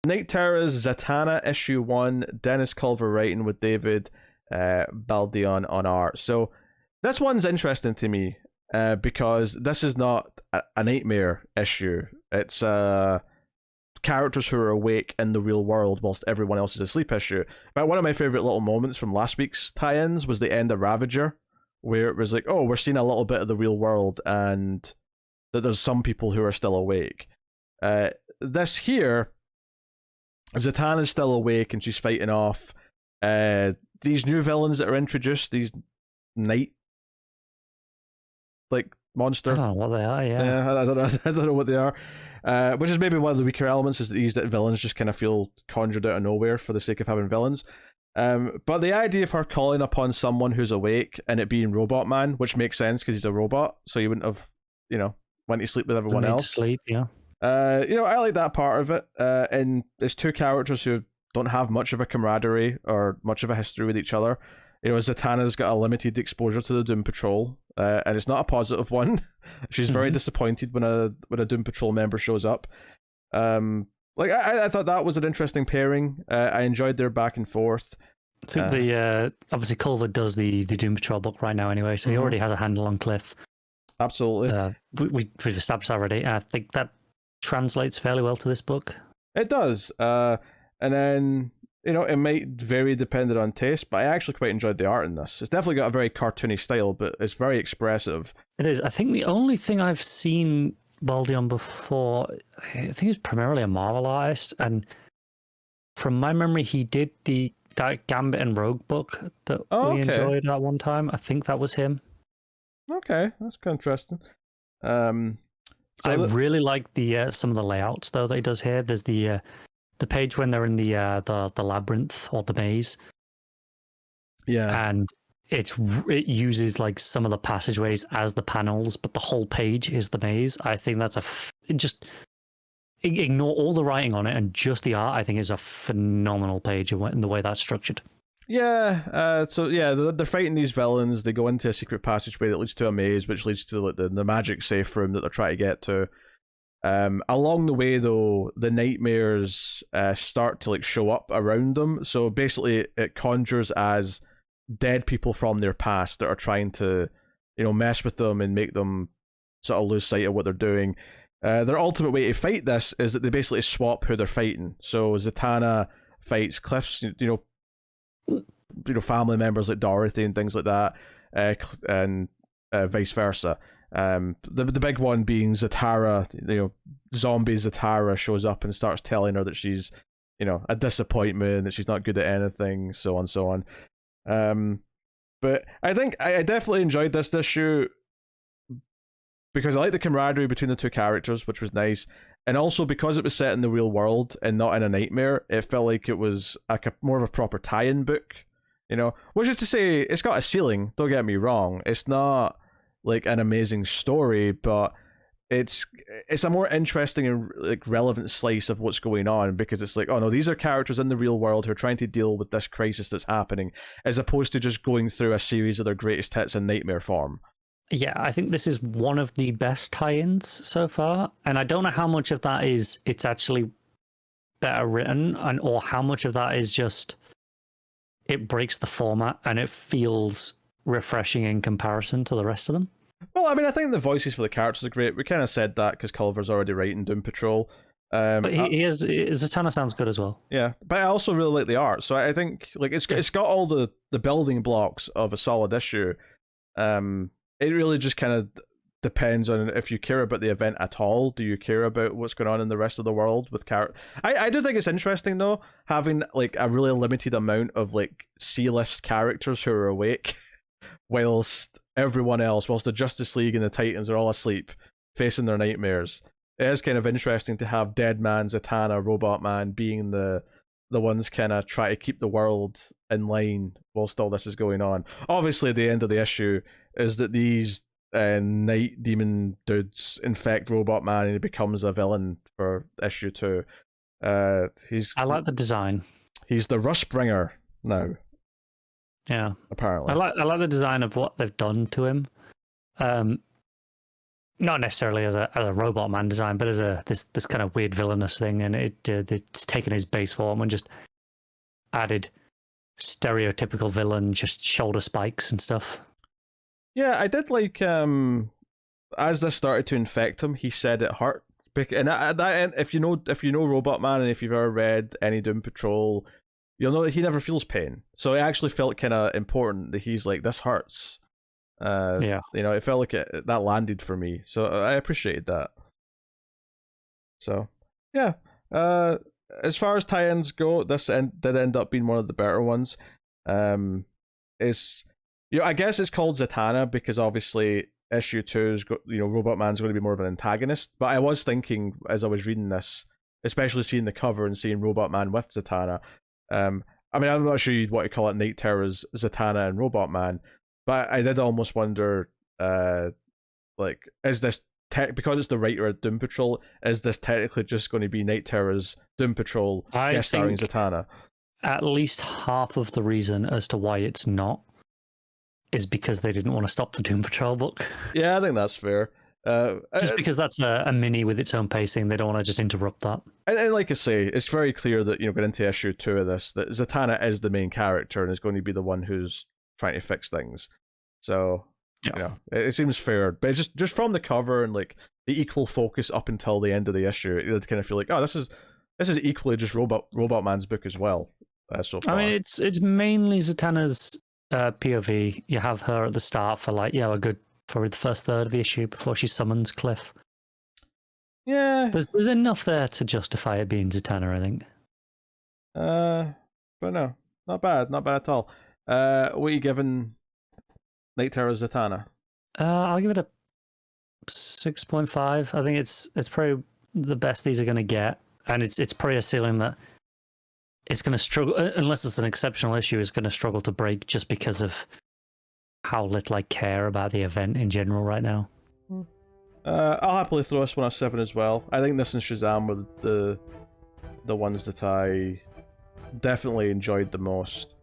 Night Terror's Zatanna issue 1, Dennis Culver writing with David Baldeon on art. So this one's interesting to me because this is not a nightmare issue. It's characters who are awake in the real world whilst everyone else is asleep issue. But one of my favourite little moments from last week's tie-ins was the end of Ravager, where it was like, oh, we're seeing a little bit of the real world and that there's some people who are still awake. This here, Zatanna's still awake and she's fighting off these new villains that are introduced, these night monster. I don't know what they are, yeah. I don't know what they are. Which is maybe one of the weaker elements, is that these villains just kind of feel conjured out of nowhere for the sake of having villains. But the idea of her calling upon someone who's awake and it being Robot Man, which makes sense because he's a robot, so you wouldn't have, went to sleep with everyone else. To sleep, yeah. I like that part of it. And there's two characters who don't have much of a camaraderie or much of a history with each other. Zatanna's got a limited exposure to the Doom Patrol, and it's not a positive one. She's very disappointed when a Doom Patrol member shows up. I thought that was an interesting pairing. I enjoyed their back and forth. I think obviously Culver does the Doom Patrol book right now anyway, so he already has a handle on Cliff. Absolutely. We've established already. I think that translates fairly well to this book. It does. And then, it might vary depending on taste, but I actually quite enjoyed the art in this. It's definitely got a very cartoony style, but it's very expressive. It is. I think the only thing I've seen Baldy on before, I think he's primarily a Marvel artist, and from my memory, he did that Gambit and Rogue book that we enjoyed at one time. I think that was him. Okay, that's kind of interesting. I really like the some of the layouts though that he does here. There's the page when they're in the labyrinth or the maze. Yeah, and it uses like some of the passageways as the panels, but the whole page is the maze. I think that's just ignore all the writing on it and just the art. I think is a phenomenal page in the way that's structured. Yeah, they're fighting these villains. They go into a secret passageway that leads to a maze, which leads to the magic safe room that they're trying to get to. Along the way, though, the nightmares start to show up around them. So basically, it conjures as dead people from their past that are trying to, mess with them and make them sort of lose sight of what they're doing. Their ultimate way to fight this is that they basically swap who they're fighting. So Zatanna fights Cliff's, family members like Dorothy and things like that, and vice versa. The big one being Zatara. Zombie Zatara shows up and starts telling her that she's, a disappointment, that she's not good at anything, so on and so on. But I think I definitely enjoyed this issue because I like the camaraderie between the two characters, which was nice, and also because it was set in the real world and not in a nightmare, it felt like it was more of a proper tie-in book. Which is to say, it's got a ceiling. Don't get me wrong; it's not like an amazing story, but it's a more interesting and relevant slice of what's going on, because it's like, oh no, these are characters in the real world who are trying to deal with this crisis that's happening, as opposed to just going through a series of their greatest hits in nightmare form. Yeah, I think this is one of the best tie-ins so far, and I don't know how much of that is it's actually better written, or how much of that is just it breaks the format and it feels refreshing in comparison to the rest of them. Well, I mean, I think the voices for the characters are great. We kind of said that because Culver's already writing Doom Patrol. But Zatanna sounds good as well. Yeah, but I also really like the art. So I think it's got all the building blocks of a solid issue. It really just kind of depends on if you care about the event at all. Do you care about what's going on in the rest of the world with characters? I do think it's interesting though, having a really limited amount of C-list characters who are awake, whilst everyone else, whilst the Justice League and the Titans are all asleep, facing their nightmares. It is kind of interesting to have Dead Man, Zatanna, Robot Man being the ones kind of try to keep the world in line whilst all this is going on. Obviously, the end of the issue is that these night demon dudes infect Robot Man and he becomes a villain for issue 2. I like the design. He's the Rushbringer now. Yeah, apparently. I like the design of what they've done to him. not necessarily as a robot man design, but as this kind of weird villainous thing, and it's taken his base form and just added stereotypical villain, just shoulder spikes and stuff. Yeah, I did like as this started to infect him, he said it hurt. And at that end, if you know Robot Man, and if you've ever read any Doom Patrol, you'll know that he never feels pain. So it actually felt kind of important that he's like, this hurts. Yeah, it felt like that landed for me. So I appreciated that. So yeah, as far as tie-ins go, this did end up being one of the better ones. It's I guess it's called Zatanna because obviously issue 2's got Robot Man's going to be more of an antagonist. But I was thinking as I was reading this, especially seeing the cover and seeing Robot Man with Zatanna. I mean, I'm not sure you'd want to call it Night Terror's Zatanna and Robot Man, but I did almost wonder, like, is this because it's the writer of Doom Patrol, is this technically just going to be Night Terror's Doom Patrol guest starring Zatanna? At least half of the reason as to why it's not is because they didn't want to stop the Doom Patrol book. Yeah, I think that's fair. Just because that's a mini with its own pacing, they don't want to just interrupt that. And like I say, it's very clear that going into issue 2 of this, that Zatanna is the main character and is going to be the one who's trying to fix things. So it seems fair, but it's just from the cover and like the equal focus up until the end of the issue, you'd kind of feel like, oh, this is equally just Robot Man's book as well. So far. I mean, it's mainly Zatanna's POV. You have her at the start for like a good probably the first third of the issue before she summons Cliff. Yeah, there's enough there to justify it being Zatanna, I think. But no, not bad at all. What are you giving Night Terror Zatanna? I'll give it a 6.5. I think it's probably the best these are going to get, and it's probably a ceiling that it's going to struggle, unless it's an exceptional issue, is going to struggle to break just because of how little I care about the event in general right now. I'll happily throw this one a 7 as well. I think this and Shazam were the ones that I definitely enjoyed the most.